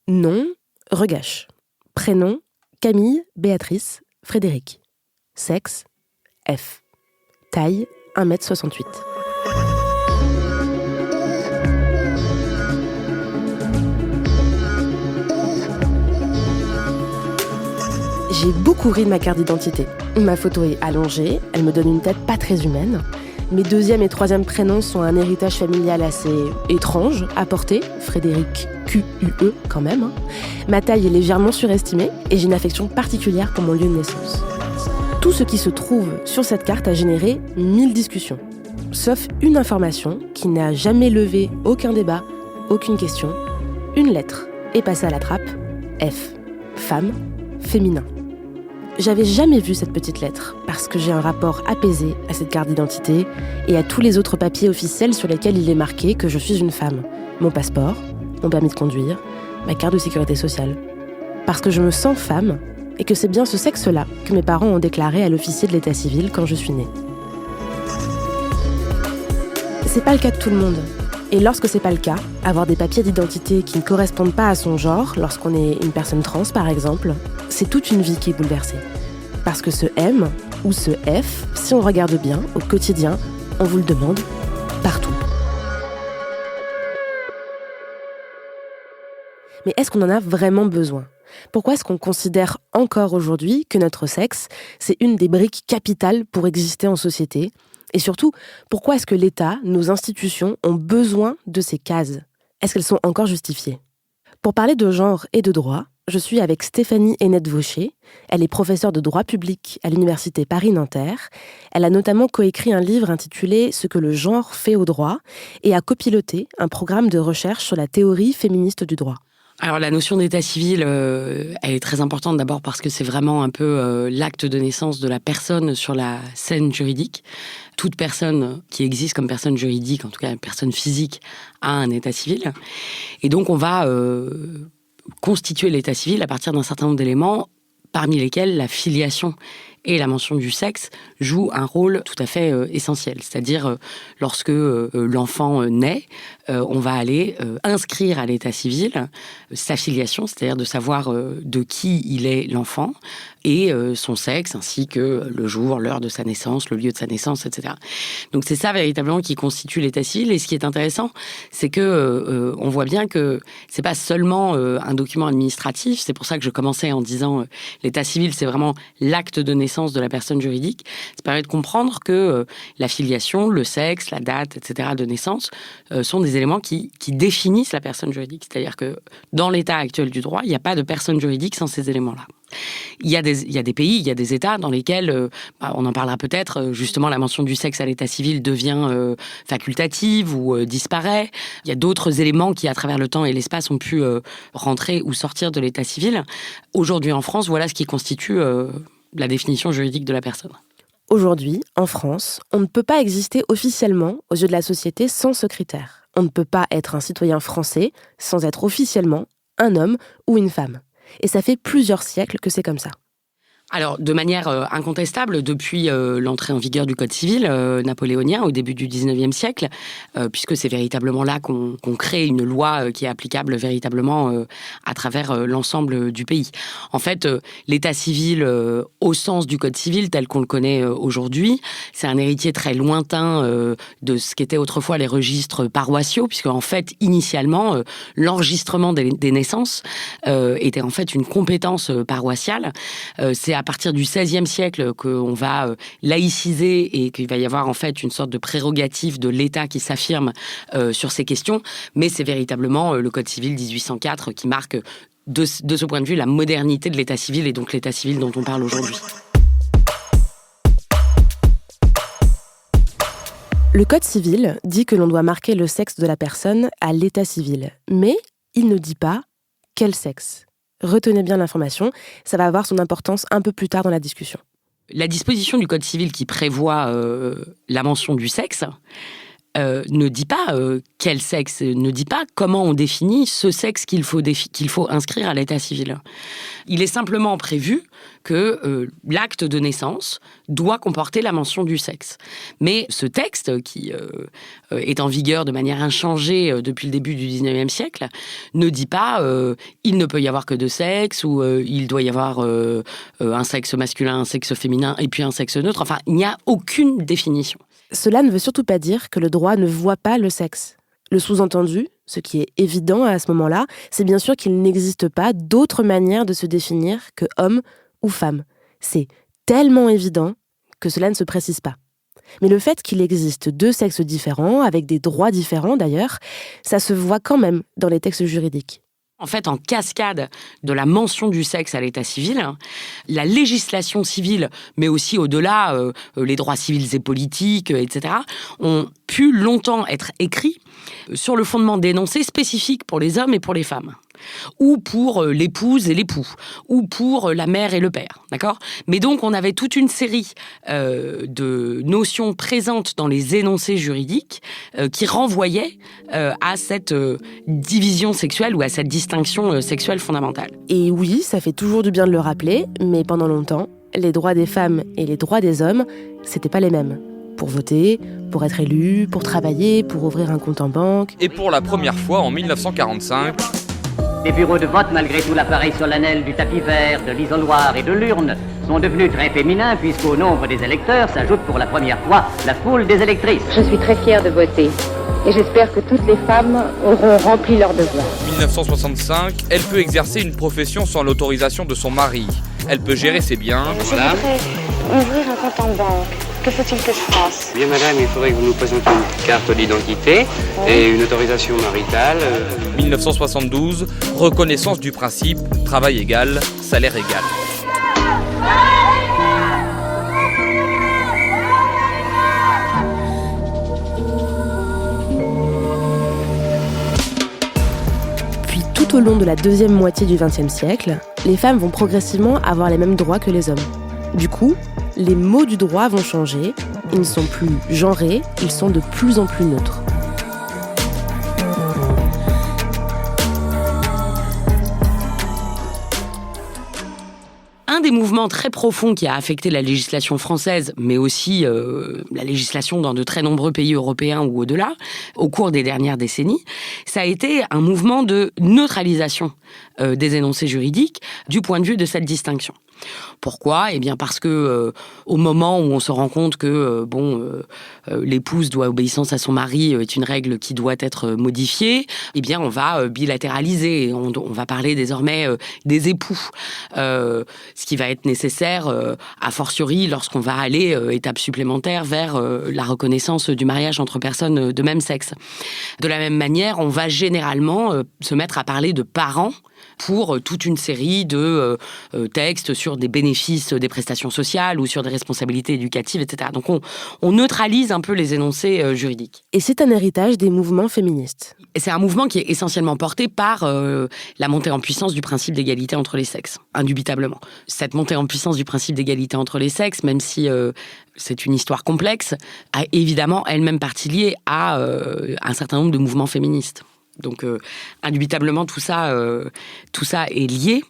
Nom, Regache. Prénom, Camille, Béatrice, Frédéric. Sexe, F. Taille, 1m68. J'ai beaucoup ri de ma carte d'identité. Ma photo est allongée, elle me donne une tête pas très humaine. Mes deuxième et troisième prénoms sont un héritage familial assez étrange à porter, Frédéric Q-U-E quand même. Ma taille est légèrement surestimée et j'ai une affection particulière pour mon lieu de naissance. Tout ce qui se trouve sur cette carte a généré 1000 discussions, sauf une information qui n'a jamais levé aucun débat, aucune question. Une lettre est passée à la trappe, F, femme, féminin. J'avais jamais vu cette petite lettre, parce que j'ai un rapport apaisé à cette carte d'identité et à tous les autres papiers officiels sur lesquels il est marqué que je suis une femme. Mon passeport, mon permis de conduire, ma carte de sécurité sociale. Parce que je me sens femme et que c'est bien ce sexe-là que mes parents ont déclaré à l'officier de l'état civil quand je suis née. C'est pas le cas de tout le monde. Et lorsque c'est pas le cas, avoir des papiers d'identité qui ne correspondent pas à son genre, lorsqu'on est une personne trans par exemple, c'est toute une vie qui est bouleversée. Parce que ce M ou ce F, si on regarde bien, au quotidien, on vous le demande partout. Mais est-ce qu'on en a vraiment besoin ? Pourquoi est-ce qu'on considère encore aujourd'hui que notre sexe, c'est une des briques capitales pour exister en société ? Et surtout, pourquoi est-ce que l'État, nos institutions, ont besoin de ces cases ? Est-ce qu'elles sont encore justifiées ? Pour parler de genre et de droit, je suis avec Stéphanie Hennette-Vaucher. Elle est professeure de droit public à l'Université Paris-Nanterre. Elle a notamment coécrit un livre intitulé « Ce que le genre fait au droit » et a copiloté un programme de recherche sur la théorie féministe du droit. Alors la notion d'état civil, elle est très importante d'abord parce que c'est vraiment un peu l'acte de naissance de la personne sur la scène juridique. Toute personne qui existe comme personne juridique, en tout cas une personne physique, a un état civil. Et donc on va constituer l'état civil à partir d'un certain nombre d'éléments, parmi lesquels la filiation et la mention du sexe jouent un rôle tout à fait essentiel. C'est-à-dire, lorsque l'enfant naît, on va aller inscrire à l'état civil sa filiation, c'est-à-dire de savoir de qui il est l'enfant, et son sexe, ainsi que le jour, l'heure de sa naissance, le lieu de sa naissance, etc. Donc c'est ça véritablement qui constitue l'état civil. Et ce qui est intéressant, c'est que on voit bien que c'est pas seulement un document administratif. C'est pour ça que je commençais en disant l'état civil, c'est vraiment l'acte de naissance de la personne juridique. Ça permet de comprendre que la filiation, le sexe, la date, etc. de naissance sont des éléments qui définissent la personne juridique. C'est-à-dire que dans l'état actuel du droit, il n'y a pas de personne juridique sans ces éléments-là. Il y a des pays, il y a des États dans lesquels, on en parlera peut-être, justement la mention du sexe à l'état civil devient facultative ou disparaît. Il y a d'autres éléments qui, à travers le temps et l'espace, ont pu rentrer ou sortir de l'état civil. Aujourd'hui en France, voilà ce qui constitue la définition juridique de la personne. Aujourd'hui, en France, on ne peut pas exister officiellement aux yeux de la société sans ce critère. On ne peut pas être un citoyen français sans être officiellement un homme ou une femme. Et ça fait plusieurs siècles que c'est comme ça. Alors, de manière incontestable, depuis l'entrée en vigueur du Code civil napoléonien au début du XIXe siècle, puisque c'est véritablement là qu'on crée une loi qui est applicable véritablement à travers l'ensemble du pays. En fait, l'état civil, au sens du Code civil tel qu'on le connaît aujourd'hui, c'est un héritier très lointain de ce qu'étaient autrefois les registres paroissiaux, puisque en fait, initialement, l'enregistrement des naissances était en fait une compétence paroissiale. C'est à partir du XVIe siècle qu'on va laïciser et qu'il va y avoir en fait une sorte de prérogative de l'État qui s'affirme sur ces questions. Mais c'est véritablement le Code civil 1804 qui marque de ce point de vue la modernité de l'État civil et donc l'État civil dont on parle aujourd'hui. Le Code civil dit que l'on doit marquer le sexe de la personne à l'état civil. Mais il ne dit pas quel sexe. Retenez bien l'information, ça va avoir son importance un peu plus tard dans la discussion. La disposition du Code civil qui prévoit la mention du sexe ne dit pas quel sexe, ne dit pas comment on définit ce sexe qu'il faut inscrire à l'état civil. Il est simplement prévu que l'acte de naissance doit comporter la mention du sexe. Mais ce texte, qui est en vigueur de manière inchangée depuis le début du XIXe siècle, ne dit pas il ne peut y avoir que deux sexes, ou il doit y avoir un sexe masculin, un sexe féminin, et puis un sexe neutre. Enfin, il n'y a aucune définition. Cela ne veut surtout pas dire que le droit ne voit pas le sexe. Le sous-entendu, ce qui est évident à ce moment-là, c'est bien sûr qu'il n'existe pas d'autre manière de se définir que homme ou femme. C'est tellement évident que cela ne se précise pas. Mais le fait qu'il existe deux sexes différents, avec des droits différents d'ailleurs, ça se voit quand même dans les textes juridiques. En fait, en cascade de la mention du sexe à l'état civil, la législation civile, mais aussi au-delà, les droits civils et politiques, etc., ont pu longtemps être écrits sur le fondement d'énoncés spécifiques pour les hommes et pour les femmes, ou pour l'épouse et l'époux, ou pour la mère et le père, d'accord ? Mais donc, on avait toute une série de notions présentes dans les énoncés juridiques qui renvoyaient à cette division sexuelle ou à cette distinction sexuelle fondamentale. Et oui, ça fait toujours du bien de le rappeler, mais pendant longtemps, les droits des femmes et les droits des hommes, c'était pas les mêmes. Pour voter, pour être élu, pour travailler, pour ouvrir un compte en banque. Et pour la première fois, en 1945... Les bureaux de vote, malgré tout l'appareil solennel du tapis vert, de l'isoloir et de l'urne, sont devenus très féminins puisqu'au nombre des électeurs s'ajoute pour la première fois la foule des électrices. Je suis très fière de voter et j'espère que toutes les femmes auront rempli leur devoir. 1965, elle peut exercer une profession sans l'autorisation de son mari. Elle peut gérer ses biens. Je voudrais ouvrir un compte en banque. Que faut-il que je fasse ? Bien madame, il faudrait que vous nous présentiez une carte d'identité et une autorisation maritale. 1972, reconnaissance du principe travail égal, salaire égal. Puis tout au long de la deuxième moitié du XXe siècle, les femmes vont progressivement avoir les mêmes droits que les hommes. Du coup, les mots du droit vont changer, ils ne sont plus genrés, ils sont de plus en plus neutres. Un des mouvements très profonds qui a affecté la législation française, mais aussi la législation dans de très nombreux pays européens ou au-delà, au cours des dernières décennies, ça a été un mouvement de neutralisation des énoncés juridiques du point de vue de cette distinction. Pourquoi ? Eh bien parce que au moment où on se rend compte que l'épouse doit obéissance à son mari est une règle qui doit être modifiée, eh bien on va bilatéraliser, on va parler désormais des époux, ce qui va être nécessaire a fortiori lorsqu'on va aller étape supplémentaire vers la reconnaissance du mariage entre personnes de même sexe. De la même manière, on va généralement se mettre à parler de parents pour toute une série de textes sur des bénéfices des prestations sociales ou sur des responsabilités éducatives, etc. Donc on neutralise un peu les énoncés juridiques. Et c'est un héritage des mouvements féministes. Et c'est un mouvement qui est essentiellement porté par la montée en puissance du principe d'égalité entre les sexes, indubitablement. Cette montée en puissance du principe d'égalité entre les sexes, même si c'est une histoire complexe, a évidemment elle-même partie liée à un certain nombre de mouvements féministes. Donc, indubitablement, tout ça est lié.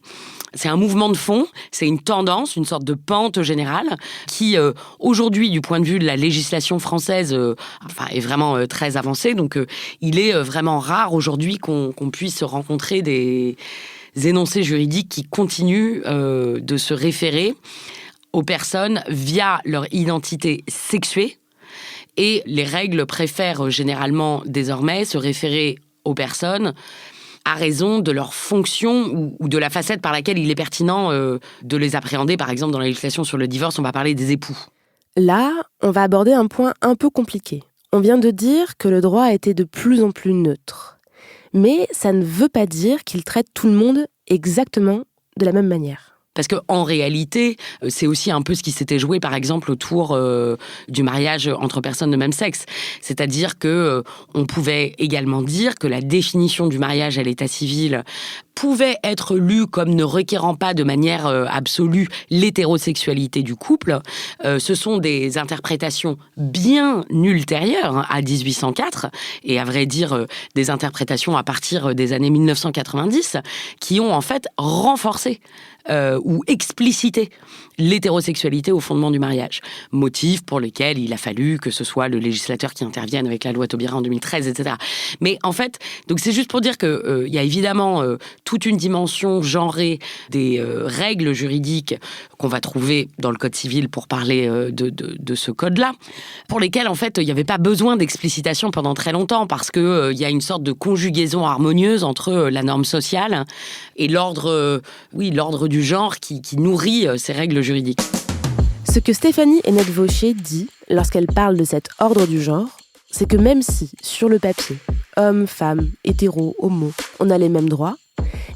C'est un mouvement de fond, c'est une tendance, une sorte de pente générale qui, aujourd'hui, du point de vue de la législation française, est vraiment très avancée. Donc, il est vraiment rare aujourd'hui qu'on puisse rencontrer des énoncés juridiques qui continuent de se référer aux personnes via leur identité sexuée. Et les règles préfèrent généralement, désormais, se référer aux personnes à raison de leur fonction ou de la facette par laquelle il est pertinent de les appréhender. Par exemple, dans la législation sur le divorce, on va parler des époux. Là, on va aborder un point un peu compliqué. On vient de dire que le droit a été de plus en plus neutre. Mais ça ne veut pas dire qu'il traite tout le monde exactement de la même manière. Parce qu'en réalité, c'est aussi un peu ce qui s'était joué, par exemple, autour du mariage entre personnes de même sexe. C'est-à-dire que on pouvait également dire que la définition du mariage à l'état civil pouvait être lue comme ne requérant pas de manière absolue l'hétérosexualité du couple. Ce sont des interprétations bien ultérieures à 1804, et à vrai dire, des interprétations à partir des années 1990, qui ont en fait renforcé ou explicité l'hétérosexualité au fondement du mariage. Motif pour lequel il a fallu que ce soit le législateur qui intervienne avec la loi Taubira en 2013, etc. Mais en fait, donc c'est juste pour dire qu'il y a évidemment toute une dimension genrée des règles juridiques qu'on va trouver dans le Code civil pour parler de ce code-là, pour lesquels en fait il n'y avait pas besoin d'explicitation pendant très longtemps, parce que il y a une sorte de conjugaison harmonieuse entre la norme sociale et l'ordre du genre qui nourrit ces règles juridiques. Ce que Stéphanie Hennette-Vaucher dit lorsqu'elle parle de cet ordre du genre, c'est que même si, sur le papier, hommes, femmes, hétéros, homo, on a les mêmes droits,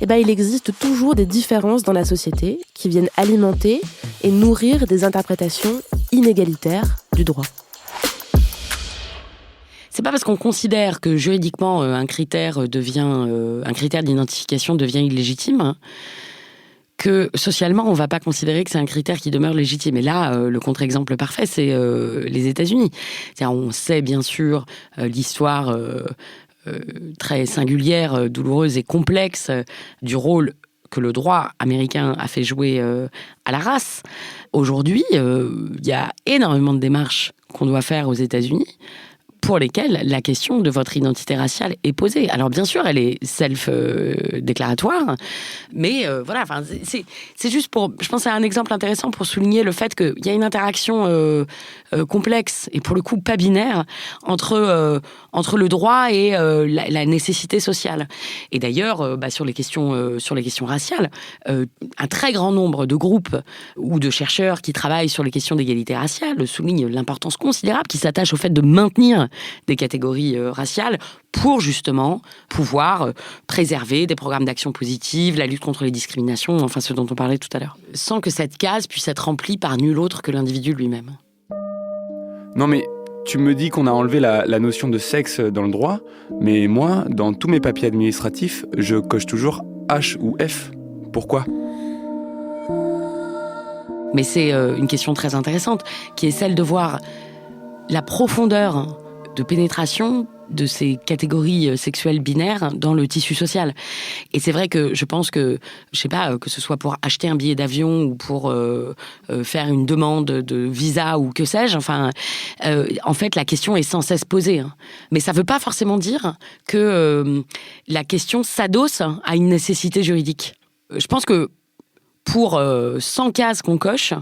il existe toujours des différences dans la société qui viennent alimenter et nourrir des interprétations inégalitaires du droit. C'est pas parce qu'on considère que juridiquement un critère d'identification devient illégitime que socialement, on ne va pas considérer que c'est un critère qui demeure légitime. Et là, le contre-exemple parfait, c'est les États-Unis. C'est-à-dire, on sait bien sûr l'histoire très singulière, douloureuse et complexe du rôle que le droit américain a fait jouer à la race. Aujourd'hui, il y a énormément de démarches qu'on doit faire aux États-Unis pour lesquelles la question de votre identité raciale est posée. Alors bien sûr, elle est self-déclaratoire, mais voilà, c'est juste pour... Je pense que c'est un exemple intéressant pour souligner le fait qu'il y a une interaction complexe, et pour le coup pas binaire, entre le droit et la nécessité sociale. Et d'ailleurs, sur les questions raciales, un très grand nombre de groupes ou de chercheurs qui travaillent sur les questions d'égalité raciale soulignent l'importance considérable qui s'attache au fait de maintenir des catégories raciales pour justement pouvoir préserver des programmes d'action positive, la lutte contre les discriminations, enfin ce dont on parlait tout à l'heure, sans que cette case puisse être remplie par nul autre que l'individu lui-même. Non mais tu me dis qu'on a enlevé la notion de sexe dans le droit, mais moi, dans tous mes papiers administratifs, je coche toujours H ou F. Pourquoi ? Mais c'est une question très intéressante, qui est celle de voir la profondeur de pénétration de ces catégories sexuelles binaires dans le tissu social. Et c'est vrai que je pense que, je sais pas, que ce soit pour acheter un billet d'avion ou pour faire une demande de visa ou que sais-je, en fait, la question est sans cesse posée. Hein. Mais ça veut pas forcément dire que la question s'adosse à une nécessité juridique. Je pense que pour 100 cases qu'on coche,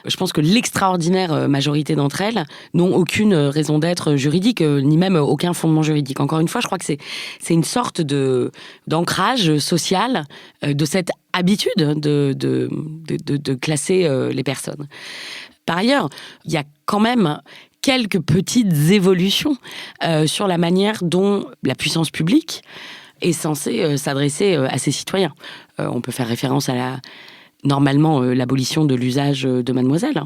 je pense que l'extraordinaire majorité d'entre elles n'ont aucune raison d'être juridique, ni même aucun fondement juridique. Encore une fois, je crois que c'est une sorte d'ancrage social de cette habitude de classer les personnes. Par ailleurs, il y a quand même quelques petites évolutions sur la manière dont la puissance publique est censée s'adresser à ses citoyens. On peut faire référence à normalement l'abolition de l'usage de mademoiselle.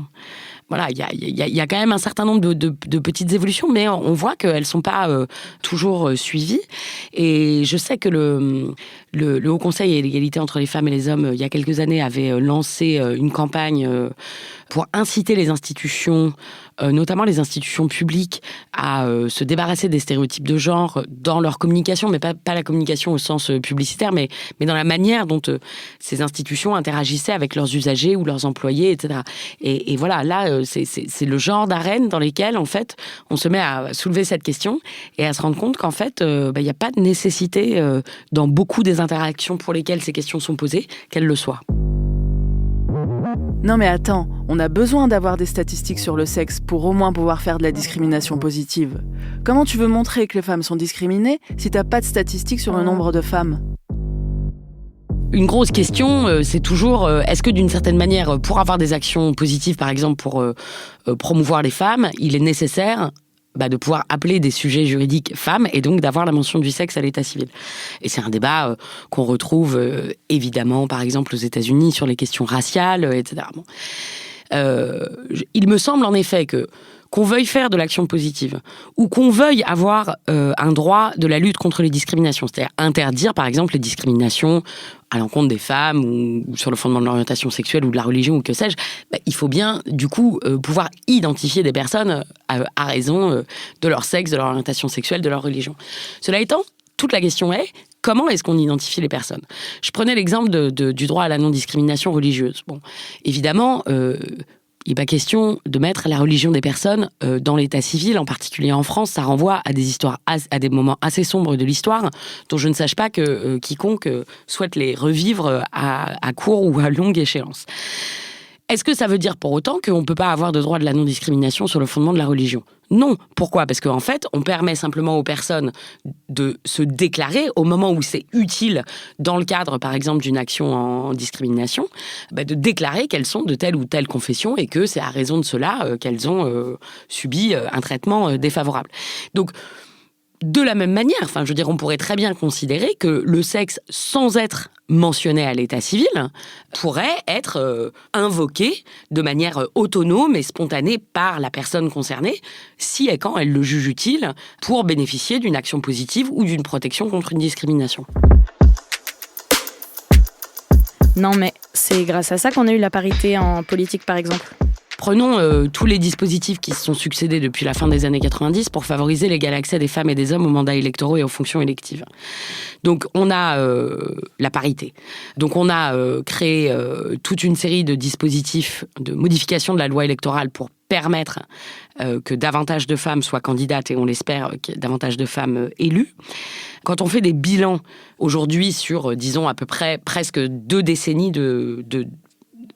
Voilà, il y a quand même un certain nombre de petites évolutions, mais on voit qu'elles ne sont pas toujours suivies. Et je sais que le Haut Conseil à l'égalité entre les femmes et les hommes, il y a quelques années, avait lancé une campagne pour inciter les institutions, notamment les institutions publiques, à se débarrasser des stéréotypes de genre dans leur communication, mais pas la communication au sens publicitaire, mais dans la manière dont ces institutions interagissaient avec leurs usagers ou leurs employés, etc. Et voilà, là, c'est le genre d'arène dans lesquelles, en fait, on se met à soulever cette question et à se rendre compte qu'en fait, il n'y a pas de nécessité dans beaucoup des interactions pour lesquelles ces questions sont posées, qu'elles le soient. Non mais attends, on a besoin d'avoir des statistiques sur le sexe pour au moins pouvoir faire de la discrimination positive. Comment tu veux montrer que les femmes sont discriminées si t'as pas de statistiques sur le nombre de femmes ? Une grosse question, c'est toujours, est-ce que d'une certaine manière, pour avoir des actions positives, par exemple pour promouvoir les femmes, il est nécessaire de pouvoir appeler des sujets juridiques femmes et donc d'avoir la mention du sexe à l'état civil. Et c'est un débat qu'on retrouve évidemment, par exemple, aux États-Unis sur les questions raciales, etc. Bon. Il me semble en effet qu'on veuille faire de l'action positive ou qu'on veuille avoir un droit de la lutte contre les discriminations, c'est-à-dire interdire par exemple les discriminations à l'encontre des femmes ou sur le fondement de l'orientation sexuelle ou de la religion ou que sais-je, il faut bien du coup pouvoir identifier des personnes à raison de leur sexe, de leur orientation sexuelle, de leur religion. Cela étant, toute la question est comment est-ce qu'on identifie les personnes ? Je prenais l'exemple du droit à la non-discrimination religieuse. Bon, évidemment, il n'est pas question de mettre la religion des personnes dans l'état civil, en particulier en France. Ça renvoie à des histoires, à des moments assez sombres de l'histoire, dont je ne sache pas que quiconque souhaite les revivre à court ou à longue échéance. Est-ce que ça veut dire pour autant qu'on ne peut pas avoir de droit de la non-discrimination sur le fondement de la religion ? Non. Pourquoi ? Parce qu'en fait, on permet simplement aux personnes de se déclarer au moment où c'est utile, dans le cadre, par exemple, d'une action en discrimination, de déclarer qu'elles sont de telle ou telle confession et que c'est à raison de cela qu'elles ont subi un traitement défavorable. Donc, de la même manière, on pourrait très bien considérer que le sexe, sans être mentionné à l'état civil, pourrait être invoqué de manière autonome et spontanée par la personne concernée, si et quand elle le juge utile, pour bénéficier d'une action positive ou d'une protection contre une discrimination. Non, mais c'est grâce à ça qu'on a eu la parité en politique, par exemple. Prenons tous les dispositifs qui se sont succédés depuis la fin des années 90 pour favoriser l'égal accès des femmes et des hommes aux mandats électoraux et aux fonctions électives. Donc, on a la parité. Donc, on a créé toute une série de dispositifs de modification de la loi électorale pour permettre que davantage de femmes soient candidates et on l'espère, davantage de femmes élues. Quand on fait des bilans aujourd'hui sur, disons, à peu près presque 2 décennies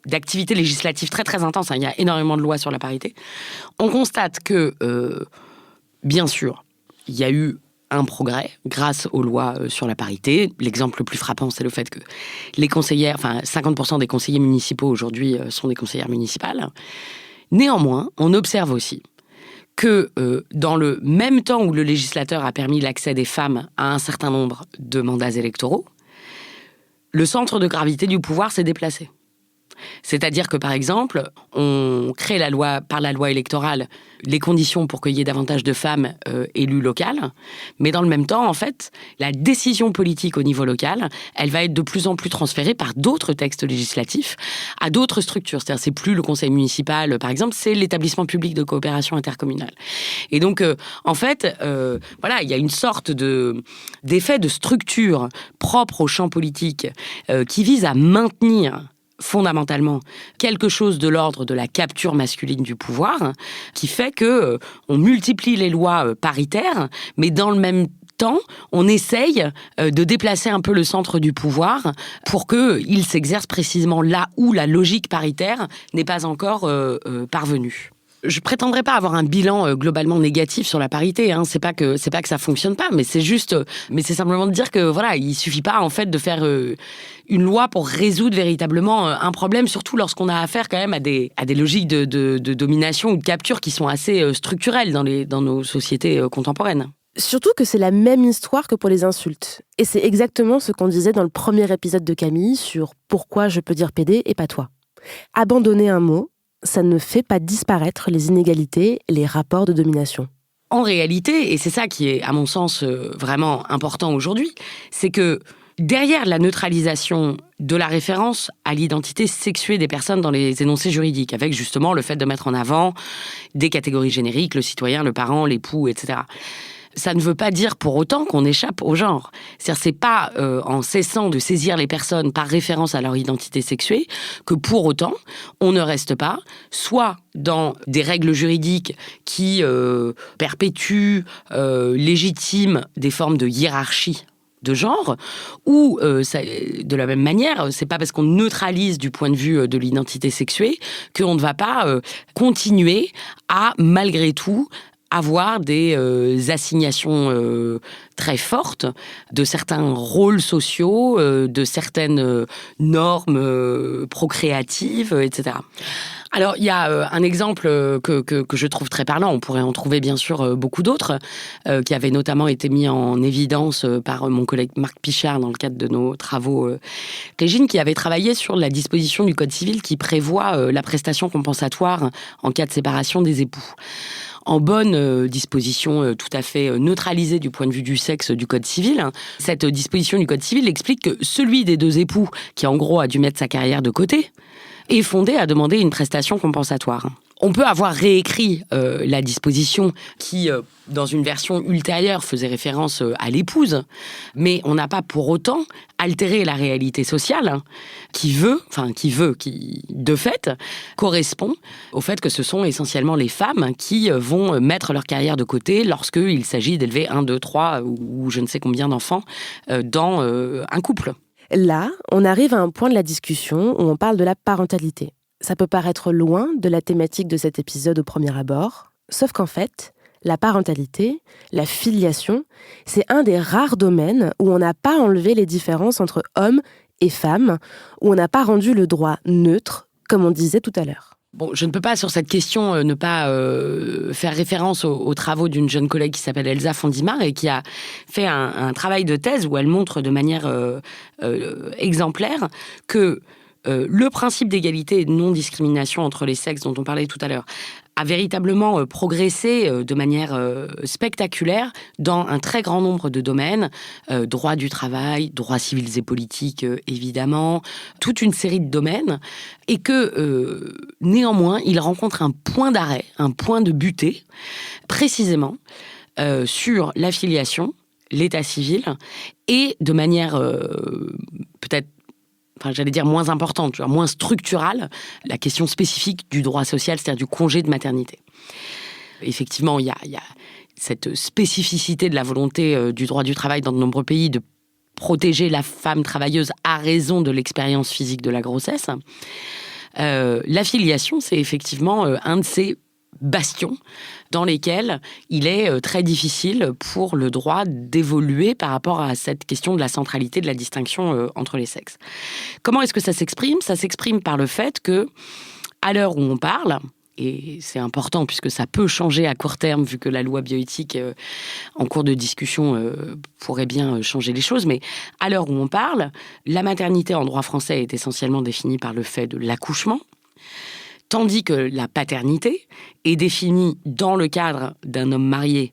d'activités législatives très très intenses, il y a énormément de lois sur la parité, on constate que, bien sûr, il y a eu un progrès grâce aux lois sur la parité. L'exemple le plus frappant, c'est le fait que les conseillères, 50% des conseillers municipaux aujourd'hui sont des conseillères municipales. Néanmoins, on observe aussi que dans le même temps où le législateur a permis l'accès des femmes à un certain nombre de mandats électoraux, le centre de gravité du pouvoir s'est déplacé. C'est-à-dire que, par exemple, on crée par la loi électorale les conditions pour qu'il y ait davantage de femmes élues locales, mais dans le même temps, en fait, la décision politique au niveau local, elle va être de plus en plus transférée par d'autres textes législatifs à d'autres structures. C'est-à-dire, c'est plus le conseil municipal, par exemple, c'est l'établissement public de coopération intercommunale. Et donc, en fait, il y a une sorte d'effet de structure propre au champ politique qui vise à maintenir fondamentalement quelque chose de l'ordre de la capture masculine du pouvoir, qui fait que on multiplie les lois paritaires, mais dans le même temps, on essaye de déplacer un peu le centre du pouvoir pour qu'il s'exerce précisément là où la logique paritaire n'est pas encore parvenue. Je prétendrai pas avoir un bilan globalement négatif sur la parité. C'est pas que ça fonctionne pas, mais c'est simplement de dire que il suffit pas en fait de faire une loi pour résoudre véritablement un problème, surtout lorsqu'on a affaire quand même à des logiques de domination ou de capture qui sont assez structurelles dans nos sociétés contemporaines. Surtout que c'est la même histoire que pour les insultes. Et c'est exactement ce qu'on disait dans le premier épisode de Camille sur pourquoi je peux dire PD et pas toi. Abandonner un mot, ça ne fait pas disparaître les inégalités, les rapports de domination. En réalité, et c'est ça qui est, à mon sens, vraiment important aujourd'hui, c'est que derrière la neutralisation de la référence à l'identité sexuée des personnes dans les énoncés juridiques, avec justement le fait de mettre en avant des catégories génériques, le citoyen, le parent, l'époux, etc., ça ne veut pas dire pour autant qu'on échappe au genre. C'est-à-dire, c'est pas en cessant de saisir les personnes par référence à leur identité sexuée que pour autant on ne reste pas soit dans des règles juridiques qui perpétuent, légitiment des formes de hiérarchie de genre, ou de la même manière, c'est pas parce qu'on neutralise du point de vue de l'identité sexuée qu'on ne va pas continuer à, malgré tout, avoir des assignations très fortes de certains rôles sociaux, de certaines normes procréatives, etc. Alors, il y a un exemple que je trouve très parlant. On pourrait en trouver bien sûr beaucoup d'autres, qui avaient notamment été mis en évidence par mon collègue Marc Pichard dans le cadre de nos travaux Régine, qui avait travaillé sur la disposition du Code civil qui prévoit la prestation compensatoire en cas de séparation des époux. En bonne disposition tout à fait neutralisée du point de vue du sexe du Code civil, cette disposition du Code civil explique que celui des deux époux, qui en gros a dû mettre sa carrière de côté, est fondé à demander une prestation compensatoire. On peut avoir réécrit la disposition qui, dans une version ultérieure, faisait référence à l'épouse, mais on n'a pas pour autant altéré la réalité sociale qui, de fait, correspond au fait que ce sont essentiellement les femmes qui vont mettre leur carrière de côté lorsqu'il s'agit d'élever 1, 2, 3 ou je ne sais combien d'enfants dans un couple. Là, on arrive à un point de la discussion où on parle de la parentalité. Ça peut paraître loin de la thématique de cet épisode au premier abord, sauf qu'en fait, la parentalité, la filiation, c'est un des rares domaines où on n'a pas enlevé les différences entre hommes et femmes, où on n'a pas rendu le droit neutre, comme on disait tout à l'heure. Bon, je ne peux pas, sur cette question, ne pas faire référence aux travaux d'une jeune collègue qui s'appelle Elsa Fondimar et qui a fait un travail de thèse où elle montre de manière exemplaire que le principe d'égalité et de non-discrimination entre les sexes dont on parlait tout à l'heure a véritablement progressé de manière spectaculaire dans un très grand nombre de domaines, droit du travail, droits civils et politiques évidemment, toute une série de domaines, et que néanmoins il rencontre un point d'arrêt, un point de butée, précisément sur l'affiliation, l'état civil, et de manière peut-être moins importante, moins structurale, la question spécifique du droit social, c'est-à-dire du congé de maternité. Effectivement, il y a cette spécificité de la volonté du droit du travail dans de nombreux pays de protéger la femme travailleuse à raison de l'expérience physique de la grossesse. L'affiliation, c'est effectivement un de ces bastions dans lesquels il est très difficile pour le droit d'évoluer par rapport à cette question de la centralité de la distinction entre les sexes. Comment est-ce que ça s'exprime ? Ça s'exprime par le fait que, à l'heure où on parle, et c'est important puisque ça peut changer à court terme vu que la loi bioéthique en cours de discussion pourrait bien changer les choses, mais à l'heure où on parle, la maternité en droit français est essentiellement définie par le fait de l'accouchement, tandis que la paternité est définie dans le cadre d'un homme marié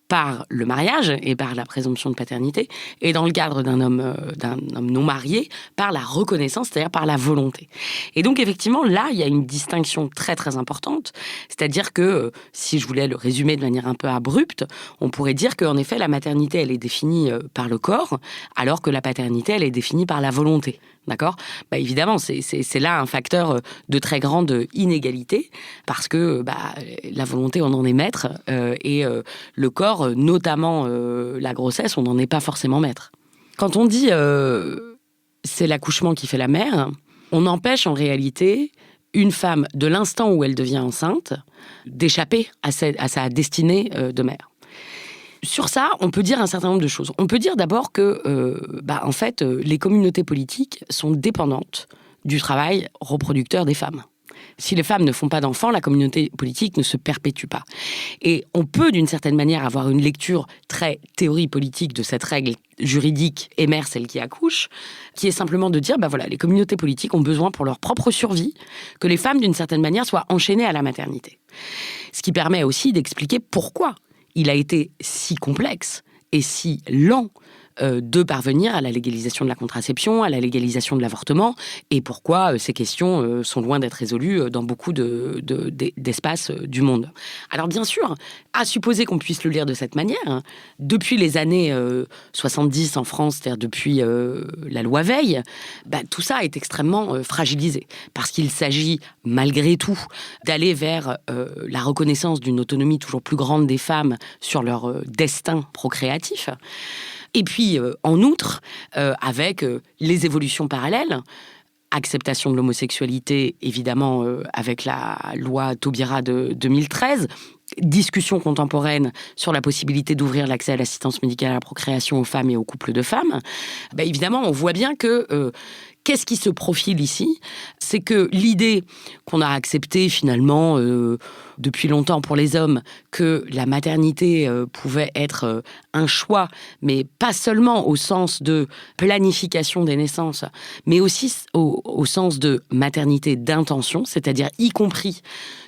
par le mariage et par la présomption de paternité, et dans le cadre d'un homme non marié par la reconnaissance, c'est-à-dire par la volonté. Et donc effectivement, là, il y a une distinction très très importante, c'est-à-dire que, si je voulais le résumer de manière un peu abrupte, on pourrait dire qu'en effet, la maternité, elle est définie par le corps, alors que la paternité, elle est définie par la volonté. D'accord ? Évidemment, c'est là un facteur de très grande inégalité, parce que la volonté, on en est maître, et le corps, notamment la grossesse, on n'en est pas forcément maître. Quand on dit c'est l'accouchement qui fait la mère, on empêche en réalité une femme, de l'instant où elle devient enceinte, d'échapper à sa destinée de mère. Sur ça, on peut dire un certain nombre de choses. On peut dire d'abord que, en fait, les communautés politiques sont dépendantes du travail reproducteur des femmes. Si les femmes ne font pas d'enfants, la communauté politique ne se perpétue pas. Et on peut, d'une certaine manière, avoir une lecture très théorie politique de cette règle juridique « et mère, celle qui accouche », qui est simplement de dire, les communautés politiques ont besoin pour leur propre survie que les femmes, d'une certaine manière, soient enchaînées à la maternité. Ce qui permet aussi d'expliquer pourquoi il a été si complexe et si lent de parvenir à la légalisation de la contraception, à la légalisation de l'avortement, et pourquoi ces questions sont loin d'être résolues dans beaucoup d'espaces du monde. Alors bien sûr, à supposer qu'on puisse le lire de cette manière, depuis les années 70 en France, c'est-à-dire depuis la loi Veil, tout ça est extrêmement fragilisé, parce qu'il s'agit malgré tout d'aller vers la reconnaissance d'une autonomie toujours plus grande des femmes sur leur destin procréatif. Et puis, en outre, avec les évolutions parallèles, acceptation de l'homosexualité, évidemment, avec la loi Taubira de 2013, discussion contemporaine sur la possibilité d'ouvrir l'accès à l'assistance médicale à la procréation aux femmes et aux couples de femmes, évidemment, on voit bien que qu'est-ce qui se profile ici ? C'est que l'idée qu'on a acceptée finalement depuis longtemps pour les hommes, que la maternité pouvait être un choix, mais pas seulement au sens de planification des naissances, mais aussi au sens de maternité d'intention, c'est-à-dire y compris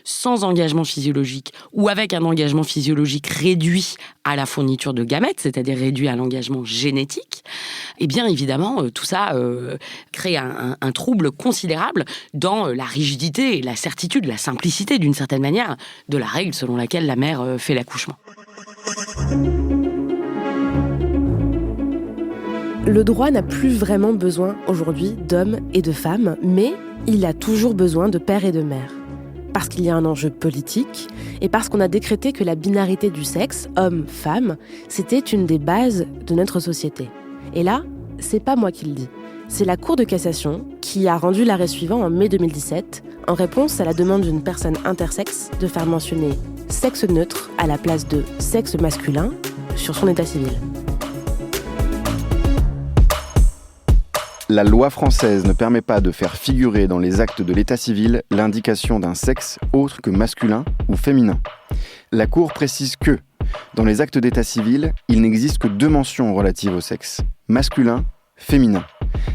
sans engagement physiologique ou avec un engagement physiologique réduit à la fourniture de gamètes, c'est-à-dire réduit à l'engagement génétique, et bien évidemment, tout ça crée un trouble considérable dans la rigidité, la certitude, la simplicité d'une certaine manière de la règle selon laquelle la mère fait l'accouchement. Le droit n'a plus vraiment besoin aujourd'hui d'hommes et de femmes, mais il a toujours besoin de père et de mère. Parce qu'il y a un enjeu politique et parce qu'on a décrété que la binarité du sexe, homme-femme, c'était une des bases de notre société. Et là, c'est pas moi qui le dis. C'est la Cour de cassation qui a rendu l'arrêt suivant en mai 2017 en réponse à la demande d'une personne intersexe de faire mentionner sexe neutre à la place de sexe masculin sur son état civil. La loi française ne permet pas de faire figurer dans les actes de l'état civil l'indication d'un sexe autre que masculin ou féminin. La Cour précise que, dans les actes d'état civil, il n'existe que 2 mentions relatives au sexe, masculin, féminin.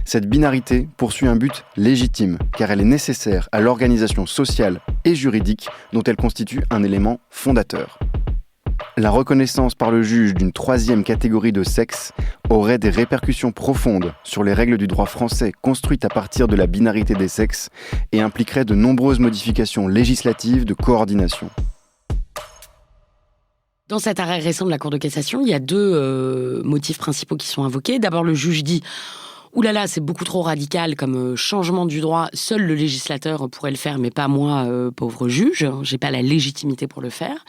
Cette binarité poursuit un but légitime, car elle est nécessaire à l'organisation sociale et juridique dont elle constitue un élément fondateur. La reconnaissance par le juge d'une 3e catégorie de sexe aurait des répercussions profondes sur les règles du droit français construites à partir de la binarité des sexes et impliquerait de nombreuses modifications législatives de coordination. Dans cet arrêt récent de la Cour de cassation, il y a 2 motifs principaux qui sont invoqués. D'abord, le juge dit « Ouh là là, c'est beaucoup trop radical comme changement du droit. Seul le législateur pourrait le faire, mais pas moi, pauvre juge. J'ai pas la légitimité pour le faire. »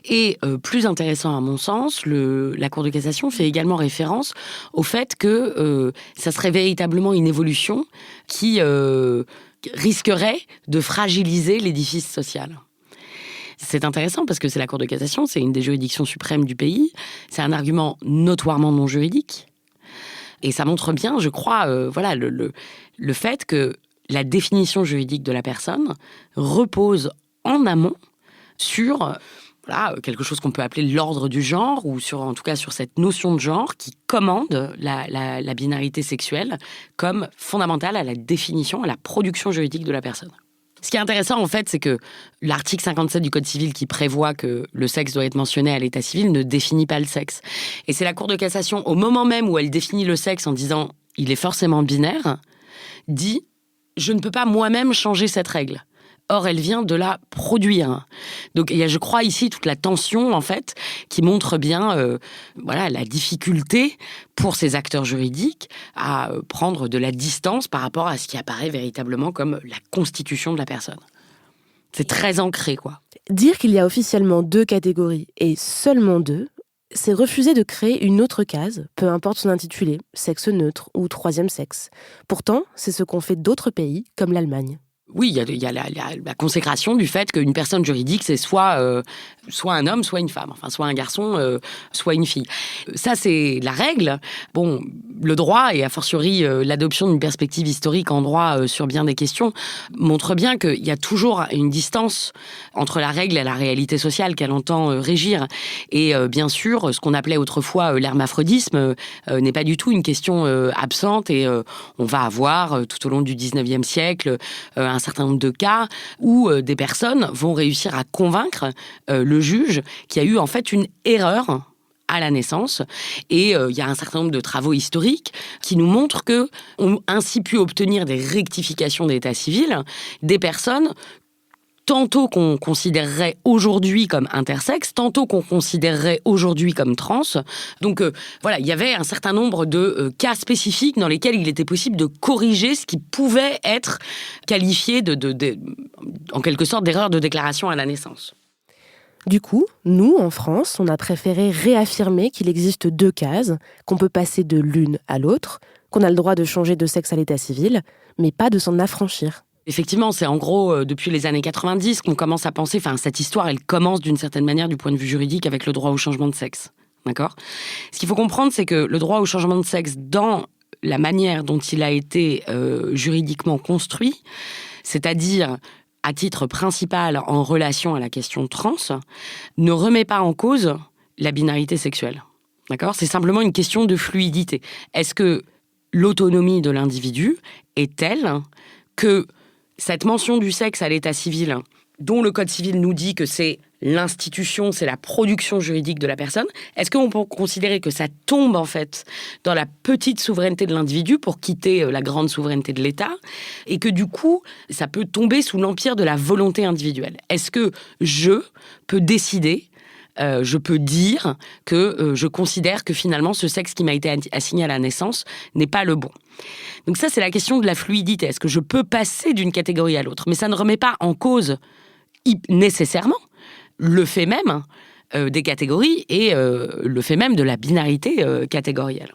Et plus intéressant à mon sens, la Cour de cassation fait également référence au fait que ça serait véritablement une évolution qui risquerait de fragiliser l'édifice social. C'est intéressant parce que c'est la Cour de cassation, c'est une des juridictions suprêmes du pays. C'est un argument notoirement non juridique. Et ça montre bien, je crois, le fait que la définition juridique de la personne repose en amont sur quelque chose qu'on peut appeler l'ordre du genre, ou en tout cas sur cette notion de genre qui commande la binarité sexuelle comme fondamentale à la définition, à la production juridique de la personne. Ce qui est intéressant, en fait, c'est que l'article 57 du Code civil qui prévoit que le sexe doit être mentionné à l'état civil ne définit pas le sexe. Et c'est la Cour de cassation, au moment même où elle définit le sexe en disant « il est forcément binaire », dit « je ne peux pas moi-même changer cette règle ». Or, elle vient de la produire. Donc, il y a, je crois, ici toute la tension, en fait, qui montre bien la difficulté pour ces acteurs juridiques à prendre de la distance par rapport à ce qui apparaît véritablement comme la constitution de la personne. C'est très ancré, quoi. Dire qu'il y a officiellement 2 catégories, et seulement 2, c'est refuser de créer une autre case, peu importe son intitulé, sexe neutre ou 3e sexe. Pourtant, c'est ce qu'ont fait d'autres pays, comme l'Allemagne. Oui, il y a la consécration du fait qu'une personne juridique, c'est soit un homme, soit une femme. Enfin, soit un garçon, soit une fille. Ça, c'est la règle. Bon, le droit, et a fortiori l'adoption d'une perspective historique en droit sur bien des questions, montre bien qu'il y a toujours une distance entre la règle et la réalité sociale qu'elle entend régir. Et bien sûr, ce qu'on appelait autrefois l'hermaphrodisme n'est pas du tout une question absente. Et on va avoir, tout au long du 19e siècle, un certain nombre de cas où des personnes vont réussir à convaincre le juge qu'il y a eu en fait une erreur à la naissance. Et il y a un certain nombre de travaux historiques qui nous montrent qu'on a ainsi pu obtenir des rectifications d'état civil des personnes tantôt qu'on considérerait aujourd'hui comme intersexes, tantôt qu'on considérerait aujourd'hui comme trans. Donc il y avait un certain nombre de cas spécifiques dans lesquels il était possible de corriger ce qui pouvait être qualifié en quelque sorte d'erreur de déclaration à la naissance. Du coup, nous, en France, on a préféré réaffirmer qu'il existe 2 cases, qu'on peut passer de l'une à l'autre, qu'on a le droit de changer de sexe à l'état civil, mais pas de s'en affranchir. Effectivement, c'est en gros depuis les années 90 qu'on commence à penser, cette histoire, elle commence d'une certaine manière du point de vue juridique avec le droit au changement de sexe. D'accord ? Ce qu'il faut comprendre, c'est que le droit au changement de sexe, dans la manière dont il a été juridiquement construit, c'est-à-dire à titre principal en relation à la question trans, ne remet pas en cause la binarité sexuelle. D'accord ? C'est simplement une question de fluidité. Est-ce que l'autonomie de l'individu est telle que cette mention du sexe à l'état civil, dont le Code civil nous dit que c'est l'institution, c'est la production juridique de la personne, est-ce qu'on peut considérer que ça tombe en fait dans la petite souveraineté de l'individu pour quitter la grande souveraineté de l'État et que du coup, ça peut tomber sous l'empire de la volonté individuelle ? Est-ce que je peux décider, je peux dire que je considère que finalement ce sexe qui m'a été assigné à la naissance n'est pas le bon ? Donc ça, c'est la question de la fluidité. Est-ce que je peux passer d'une catégorie à l'autre ? Mais ça ne remet pas en cause nécessairement le fait même des catégories et le fait même de la binarité catégorielle.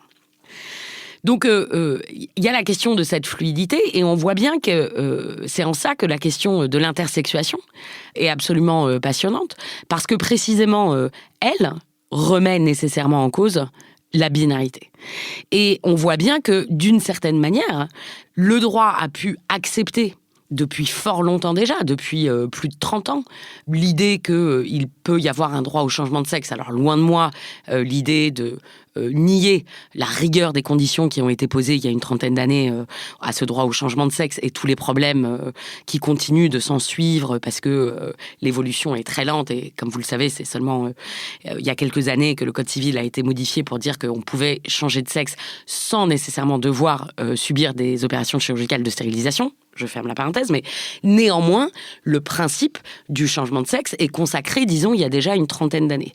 Donc, il y a la question de cette fluidité et on voit bien que c'est en ça que la question de l'intersexuation est absolument passionnante parce que précisément, elle remet nécessairement en cause la binarité. Et on voit bien que, d'une certaine manière, le droit a pu accepter depuis fort longtemps déjà, depuis plus de 30 ans, l'idée qu'il peut y avoir un droit au changement de sexe. Alors, loin de moi, l'idée de nier la rigueur des conditions qui ont été posées il y a une trentaine d'années à ce droit au changement de sexe et tous les problèmes qui continuent de s'en suivre parce que l'évolution est très lente et comme vous le savez, c'est seulement il y a quelques années que le Code civil a été modifié pour dire qu'on pouvait changer de sexe sans nécessairement devoir subir des opérations chirurgicales de stérilisation. Je ferme la parenthèse, mais néanmoins, le principe du changement de sexe est consacré, disons, il y a déjà une trentaine d'années.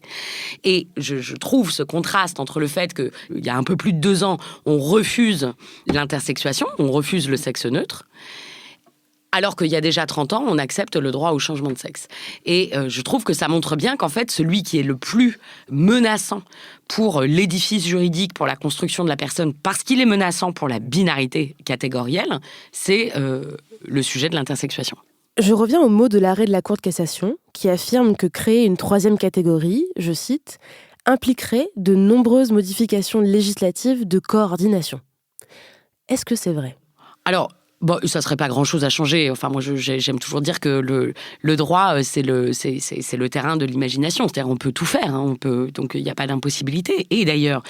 Et je trouve ce contraste entre le fait qu'il y a un peu plus de 2 ans, on refuse l'intersexuation, on refuse le sexe neutre, alors qu'il y a déjà 30 ans, on accepte le droit au changement de sexe. Et je trouve que ça montre bien qu'en fait, celui qui est le plus menaçant pour l'édifice juridique, pour la construction de la personne, parce qu'il est menaçant pour la binarité catégorielle, c'est le sujet de l'intersexuation. Je reviens au mot de l'arrêt de la Cour de cassation, qui affirme que créer une 3e catégorie, je cite, impliquerait de nombreuses modifications législatives de coordination. Est-ce que c'est vrai ? Alors, bon, ça serait pas grand-chose à changer. Enfin, moi, j'aime toujours dire que le droit, c'est le terrain de l'imagination. C'est-à-dire, on peut tout faire. Hein, donc, il n'y a pas d'impossibilité. Et d'ailleurs,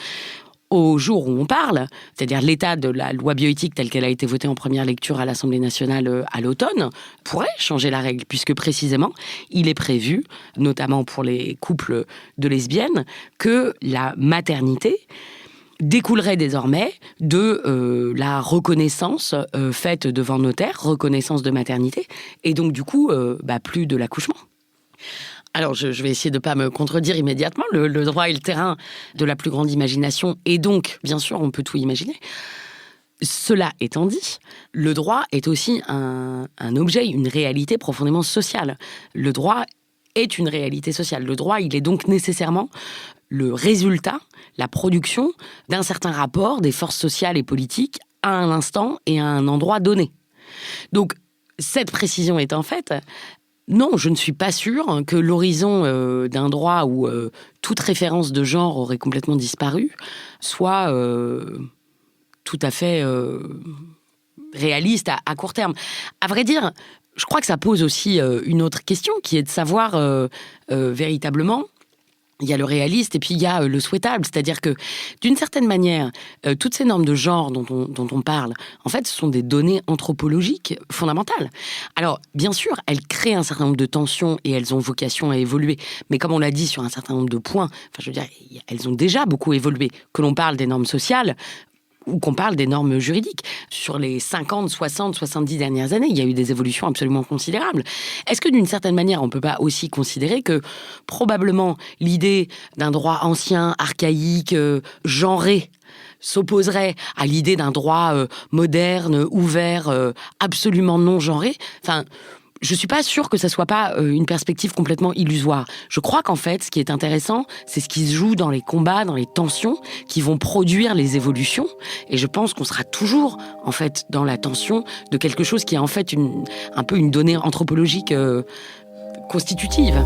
au jour où on parle, c'est-à-dire l'état de la loi bioéthique telle qu'elle a été votée en première lecture à l'Assemblée nationale à l'automne, pourrait changer la règle, puisque précisément, il est prévu, notamment pour les couples de lesbiennes, que la maternité découlerait désormais de la reconnaissance faite devant notaire, reconnaissance de maternité, et donc du coup, plus de l'accouchement. Alors, je vais essayer de ne pas me contredire immédiatement. Le droit est le terrain de la plus grande imagination, et donc, bien sûr, on peut tout imaginer. Cela étant dit, le droit est aussi un objet, une réalité profondément sociale. Le droit est une réalité sociale. Le droit, il est donc nécessairement le résultat, la production d'un certain rapport des forces sociales et politiques à un instant et à un endroit donné. Donc, cette précision étant faite, non, je ne suis pas sûre que l'horizon d'un droit où toute référence de genre aurait complètement disparu soit tout à fait réaliste à court terme. À vrai dire, je crois que ça pose aussi une autre question qui est de savoir véritablement. Il y a le réaliste et puis il y a le souhaitable. C'est-à-dire que, d'une certaine manière, toutes ces normes de genre dont on parle, en fait, ce sont des données anthropologiques fondamentales. Alors, bien sûr, elles créent un certain nombre de tensions et elles ont vocation à évoluer. Mais comme on l'a dit sur un certain nombre de points, je veux dire, elles ont déjà beaucoup évolué. Que l'on parle des normes sociales ou qu'on parle des normes juridiques. Sur les 50, 60, 70 dernières années, il y a eu des évolutions absolument considérables. Est-ce que d'une certaine manière, on ne peut pas aussi considérer que probablement l'idée d'un droit ancien, archaïque, genré, s'opposerait à l'idée d'un droit moderne, ouvert, absolument non genré ? Enfin, je suis pas sûre que ça soit pas une perspective complètement illusoire. Je crois qu'en fait, ce qui est intéressant, c'est ce qui se joue dans les combats, dans les tensions, qui vont produire les évolutions. Et je pense qu'on sera toujours, en fait, dans la tension de quelque chose qui est en fait un peu une donnée anthropologique constitutive.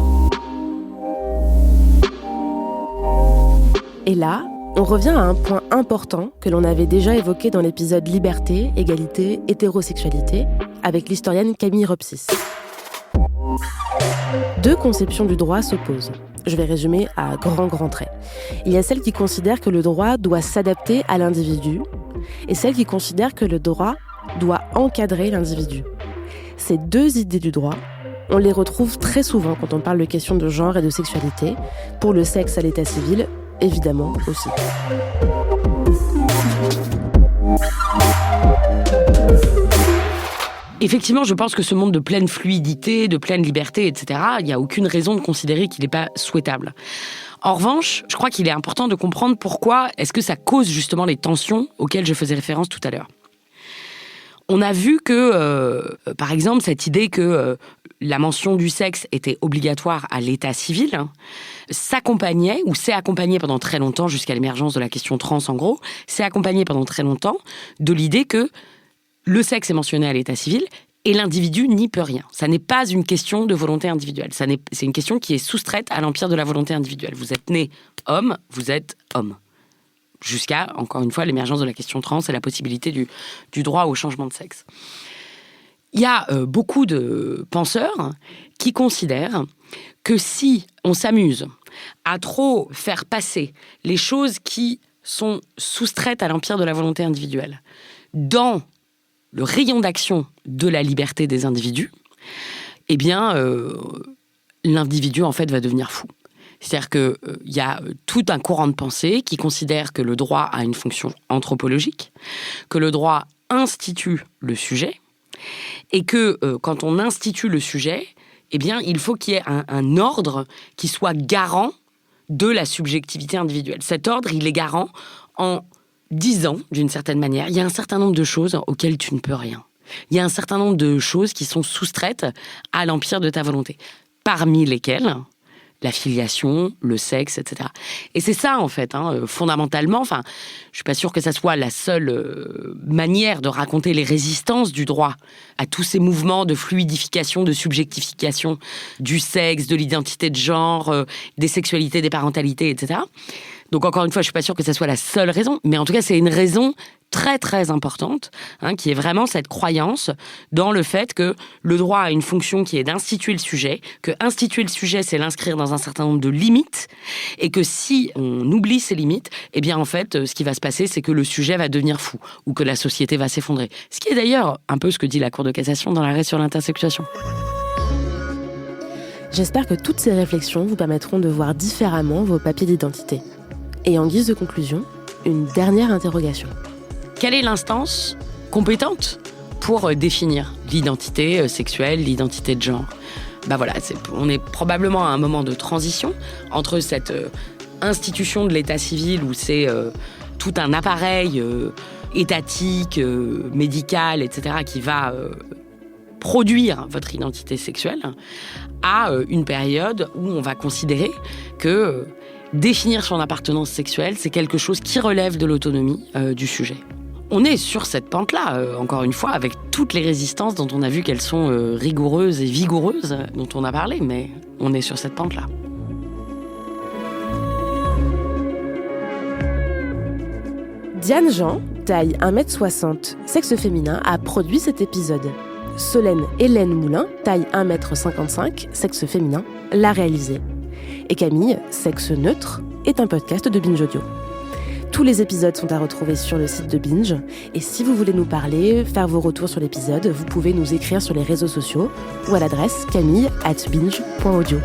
Et là, on revient à un point important que l'on avait déjà évoqué dans l'épisode Liberté, égalité, hétérosexualité, avec l'historienne Camille Ropsis. Deux conceptions du droit s'opposent. Je vais résumer à grands traits. Il y a celle qui considère que le droit doit s'adapter à l'individu et celle qui considère que le droit doit encadrer l'individu. Ces deux idées du droit, on les retrouve très souvent quand on parle de questions de genre et de sexualité, pour le sexe à l'état civil, évidemment aussi. Effectivement, je pense que ce monde de pleine fluidité, de pleine liberté, etc., il n'y a aucune raison de considérer qu'il n'est pas souhaitable. En revanche, je crois qu'il est important de comprendre pourquoi est-ce que ça cause justement les tensions auxquelles je faisais référence tout à l'heure. On a vu que, par exemple, cette idée que la mention du sexe était obligatoire à l'état civil s'accompagnait, ou s'est accompagnée pendant très longtemps, jusqu'à l'émergence de la question trans en gros, s'est accompagnée pendant très longtemps de l'idée que le sexe est mentionné à l'état civil et l'individu n'y peut rien. Ça n'est pas une question de volonté individuelle. C'est une question qui est soustraite à l'empire de la volonté individuelle. Vous êtes né homme, vous êtes homme. Jusqu'à, encore une fois, l'émergence de la question trans et la possibilité du droit au changement de sexe. Il y a beaucoup de penseurs qui considèrent que si on s'amuse à trop faire passer les choses qui sont soustraites à l'empire de la volonté individuelle dans le rayon d'action de la liberté des individus, eh bien, l'individu, en fait, va devenir fou. C'est-à-dire qu'il y a tout un courant de pensée qui considère que le droit a une fonction anthropologique, que le droit institue le sujet, et que quand on institue le sujet, eh bien, il faut qu'il y ait un ordre qui soit garant de la subjectivité individuelle. Cet ordre, il est garant en disant, d'une certaine manière, il y a un certain nombre de choses auxquelles tu ne peux rien. Il y a un certain nombre de choses qui sont soustraites à l'empire de ta volonté, parmi lesquelles la filiation, le sexe, etc. Et c'est ça, en fait, fondamentalement. Enfin, je suis pas sûre que ça soit la seule manière de raconter les résistances du droit à tous ces mouvements de fluidification, de subjectification du sexe, de l'identité de genre, des sexualités, des parentalités, etc. Donc, encore une fois, je suis pas sûre que ça soit la seule raison, mais en tout cas, c'est une raison très, très importante, qui est vraiment cette croyance dans le fait que le droit a une fonction qui est d'instituer le sujet, que instituer le sujet, c'est l'inscrire dans un certain nombre de limites, et que si on oublie ces limites, eh bien, en fait, ce qui va se passer, c'est que le sujet va devenir fou, ou que la société va s'effondrer. Ce qui est d'ailleurs un peu ce que dit la Cour de cassation dans l'arrêt sur l'intersexuation. J'espère que toutes ces réflexions vous permettront de voir différemment vos papiers d'identité. Et en guise de conclusion, une dernière interrogation. Quelle est l'instance compétente pour définir l'identité sexuelle, l'identité de genre ? Voilà, on est probablement à un moment de transition entre cette institution de l'état civil où c'est tout un appareil étatique, médical, etc., qui va produire votre identité sexuelle, à une période où on va considérer que définir son appartenance sexuelle, c'est quelque chose qui relève de l'autonomie du sujet. On est sur cette pente-là, encore une fois, avec toutes les résistances dont on a vu qu'elles sont rigoureuses et vigoureuses, dont on a parlé, mais on est sur cette pente-là. Diane Jean, taille 1m60, sexe féminin, a produit cet épisode. Solène Hélène Moulin, taille 1m55, sexe féminin, l'a réalisé. Et Camille, sexe neutre, est un podcast de Binge Audio. Tous les épisodes sont à retrouver sur le site de Binge. Et si vous voulez nous parler, faire vos retours sur l'épisode, vous pouvez nous écrire sur les réseaux sociaux ou à l'adresse camille@binge.audio.